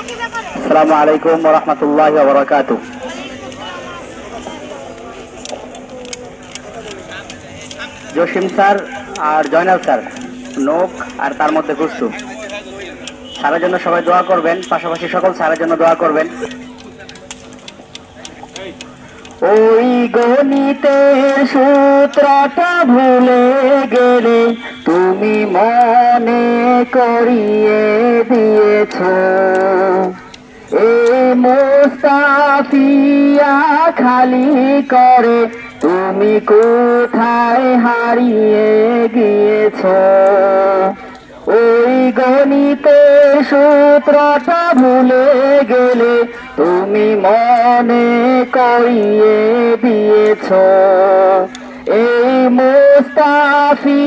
আসসালামু আলাইকুম ওয়া রাহমাতুল্লাহি ওয়া বারাকাতুহু। জসিম স্যার আর জয়নাল স্যার, নোক আর তার মধ্যে খুশু। স্যারের জন্য সবাই দোয়া করবেন, পাশাপাশি সকল স্যারের জন্য দোয়া করবেন। ওই গণিতের সূত্রটা ভুলে গেলে তুমি মনে করিয়ে দিয়েছ। এই মুস্তাফিয়া খালি করে তুমি কোথায় হারিয়ে গিয়েছ। ওই গণিতের সূত্রটা ভুলে গেলে তুমি মনে করিয়ে দিয়েছ। এই মুস্তাফিয়া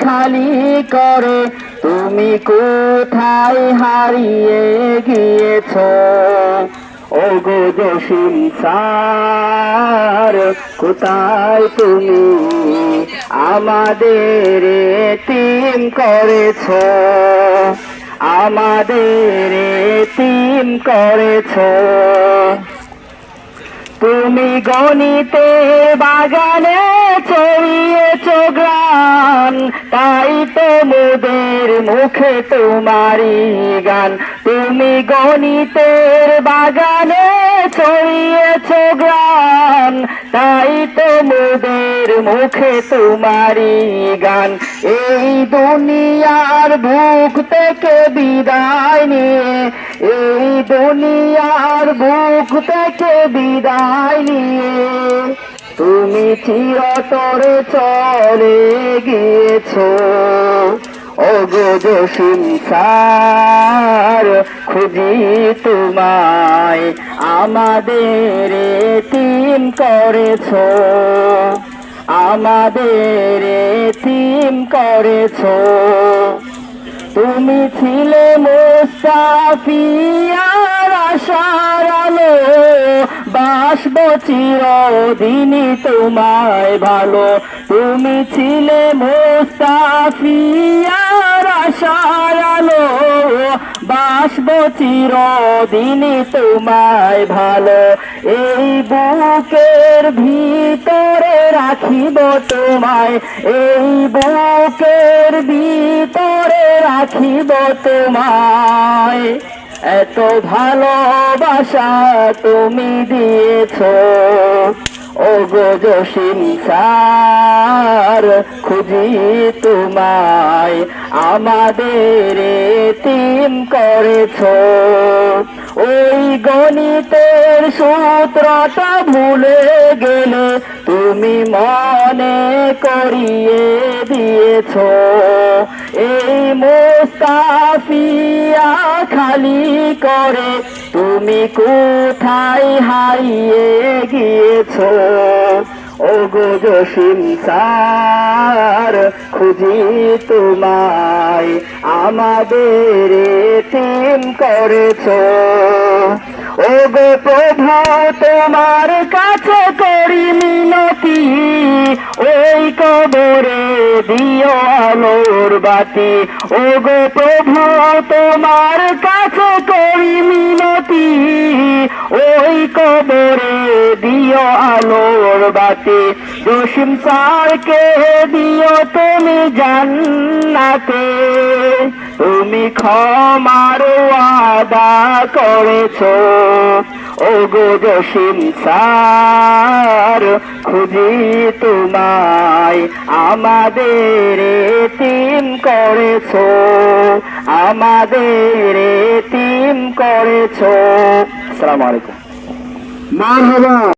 খালি করে তুমি কোথায় হারিয়ে গিয়েছ। ওগো জসিম স্যার, কোথায় তুমি আমাদের এতিম করেছ, আমাদের এতিম করেছ। তুমি গণিতে বাগানে ছড়িয়েছ গ্রান, তাই তো মোদের মুখে তোমারই গান। তুমি গণিতের বাগানে ছড়িয়েছ গ্রান, তাই তো মোদের মুখে তোমারই গান। এই দুনিয়ার বুক থেকে বিদায় নিয়ে, এই দুনিয়ার বুক থেকে বিদায় নিয়ে তুমি চিরতরে চলে গিয়েছ। ওগো জসিম স্যার, খুঁজি তোমায়, আমাদের এতিম করেছ, আমাদের এতিম করেছ। তুমি ছিলে মুস্তাফিয়ার আশার আলো, বাসব চিরদিনই তোমায় ভালো। তুমি ছিলে মুস্তাফিয়ার আশার আলো, বাসব চিরদিনই তোমায় ভালো। এই বুকের ভিতরে রাখিব তোমায়, এই বুকের ভিতরে রাখিব তোমায়। এত ভালোবাসা তুমি দিয়েছ। ওগো জসিম স্যার, খুঁজি তোমায়, আমাদের এতিম করেছ। ওই গণিতের সূত্রটা ভুলে গেলে তুমি মনে করিয়ে দিয়েছ। এই মুস্তাফিয়া খালি করে তুমি কোথায় হারিয়ে গিয়েছ। ওগো জসিম স্যার, খুঁজি তোমায়, আমাদের এতিম করেছ। ওগো প্রভু তোমার কাছে করি মিনতি, ওই কবরে দিও আলোর বাতি। ওগো প্রভু তোমার কাছে করি মিনতি, ওই কবরে দিও আলোর বাতি। জসিম স্যারকে দিও তুমি জান্নাতে, তুমি ক্ষমার ওয়াদা করেছ। ওগো জসিম স্যার, খুঁজি তোমায়, আমাদের এতিম করেছ, আমাদের এতিম করেছ। আসসালামু আলাইকুম। মারহাবা।